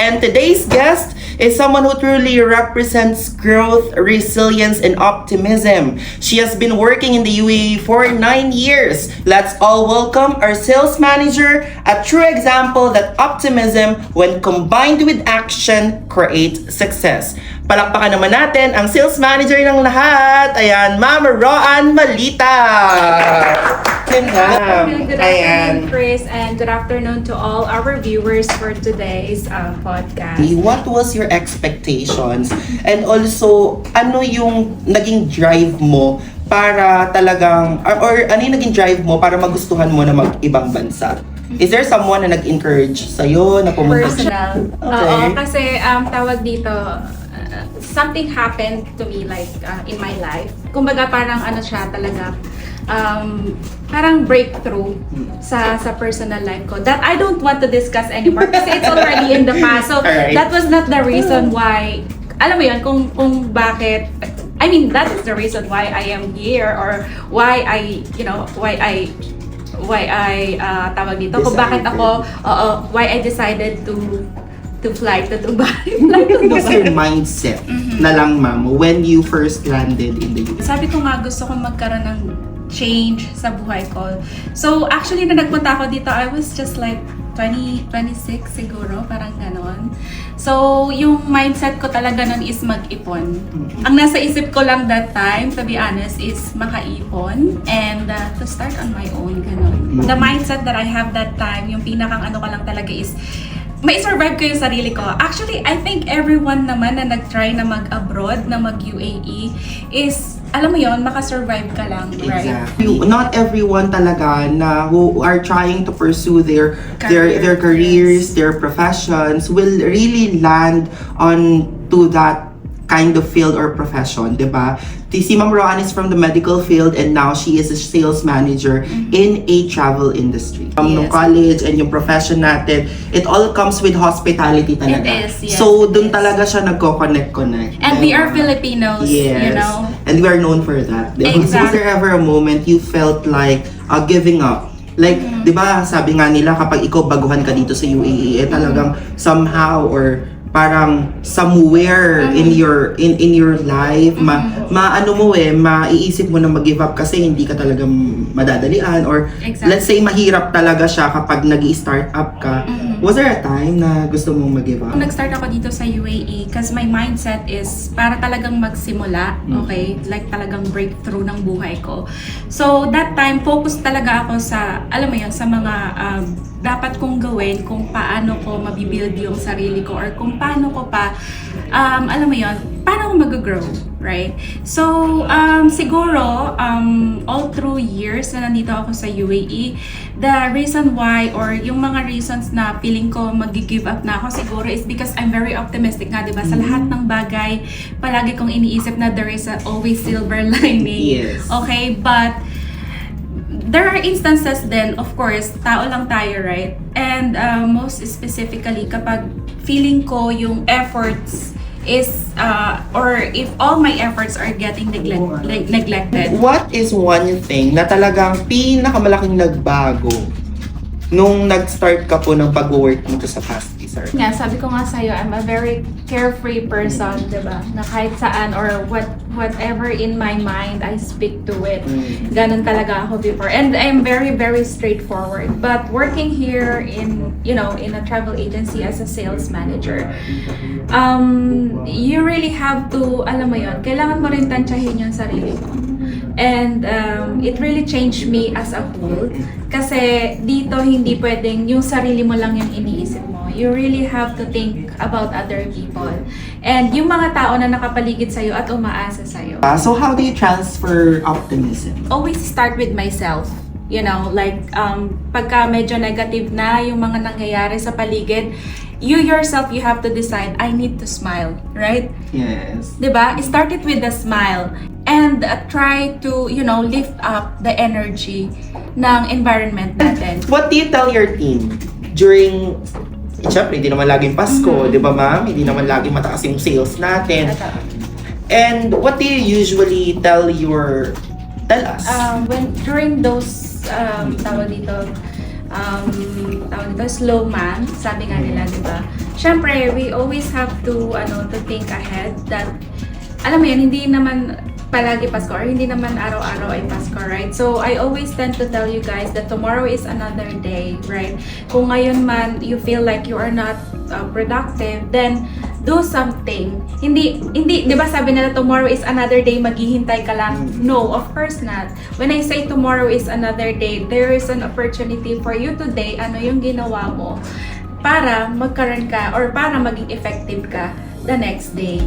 And today's guest is someone who truly represents growth, resilience, and optimism. She has been working in the UAE for 9 years. Let's all welcome our sales manager, a true example that optimism, when combined with action, creates success. Palakpakan naman natin ang sales manager ng lahat. Ayan, Ma'am Roan Malita. Good afternoon, Chris, and good afternoon to all our viewers for today's podcast. What was your expectations? And also, ano yung naging drive mo para talagang, or ano yung naging drive mo para magustuhan mo na mag-ibang bansa? Is there someone na nag-encourage sa'yo na pumunta? Personal. Okay. Oo, kasi tawag dito, something happened to me like in my life. Kumbaga parang ano siya talaga, parang breakthrough sa personal life ko that I don't want to discuss anymore kasi it's already in the past. So Alright. that was not the reason why, alam mo yun, kung bakit, I mean, that is the reason why I am here or why I tawag dito, kung bakit ako, why I decided to fly to Dubai. What was your mindset na lang, ma'am, when you first landed in the US? Sabi ko nga, gusto kong magkaroon ng change sa buhay ko. So, actually, na nagpunta ako dito, I was just like 26 siguro, parang ganon. So, yung mindset ko talaga nun is mag-ipon. Ang nasa isip ko lang that time, to be honest, is makaipon and to start on my own, ganon. The mindset that I have that time, yung pinakang ano ko lang talaga is may survive ko yung sarili ko. Actually, I think everyone naman na nag-try na mag-abroad, na mag-UAE, is, alam mo yon, makasurvive ka lang, right? Exactly. Not everyone talaga na who are trying to pursue their careers, their professions, will really land on to that kind of field or profession, di ba? Si Ma'am Roan is from the medical field and now she is a sales manager in a travel industry. Nung college and yung profession natin, it all comes with hospitality talaga. It is, yes, so, it dun is. talaga siya nagko-connect. And we are Filipinos, Yes. you know? And we are known for that. Exactly. Was there ever a moment you felt like giving up? Like, di ba, sabi nga nila kapag ikaw baguhan ka dito sa UAE, talagang somehow or parang somewhere in your life maano mo maiisip mo na mag-give up kasi hindi ka talaga madadalian or let's say mahirap talaga siya kapag nag-i-start up ka. Was there a time na gusto mong mag-give up? Nag-start ako dito sa UAE kasi my mindset is para talagang magsimula, okay? Like talagang breakthrough ng buhay ko. So that time, focus talaga ako sa, alam mo yun, sa mga dapat kong gawin, kung paano ko mabibuild yung sarili ko or kung paano ko pa, alam mo yun, paano ko mag-grow, right? So, siguro, all through years na nandito ako sa UAE, the reason why or yung mga reasons na feeling ko mag-give up na ako siguro is because I'm very optimistic nga, diba? Sa lahat ng bagay, palagi kong iniisip na there is always silver lining. Yes. Okay, but there are instances then, of course, tao lang tayo, right? And most specifically, kapag feeling ko yung efforts is, or if all my efforts are getting neglected. What is one thing na talagang pinakamalaking nagbago nung nag-start ka po ng pag-work dito sa Fastly, sir? Nga, sabi ko nga sa'yo, I'm a very carefree person, diba? Na kahit saan or whatever in my mind, I speak to it. Ganun talaga ako before. And I'm very, very straightforward. But working here in a travel agency as a sales manager, you really have to, alam mo yun, kailangan mo rin tansyahin yung sarili mo. And it really changed me as a whole. Kasi dito hindi pwedeng yung sarili mo lang yung iniisip mo. You really have to think about other people. And yung mga tao na nakapaligid sa'yo at umaasa sa'yo. So how do you transfer optimism? Always start with myself. You know, like pagka medyo negative na yung mga nangyayari sa paligid, you yourself, you have to decide, I need to smile, right? Yes. Diba? Start it with a smile and try to, lift up the energy ng environment natin. What do you tell your team during Siyempre, hindi naman laging Pasko, di ba ma'am? Hindi naman laging mataas yung sales natin. And what do you usually tell us? When during those tawag dito slow month, sabi nga nila, di ba? Syempre, we always have to to think ahead that alam mo yun, hindi naman palagi Pasko or hindi naman araw-araw ay Pasko, right? So, I always tend to tell you guys that tomorrow is another day, right? Kung ngayon man you feel like you are not productive, then do something. Hindi, di ba sabi nila tomorrow is another day, maghihintay ka lang? No, of course not. When I say tomorrow is another day, there is an opportunity for you today, ano yung ginawa mo para magkaroon ka or para maging effective ka the next day.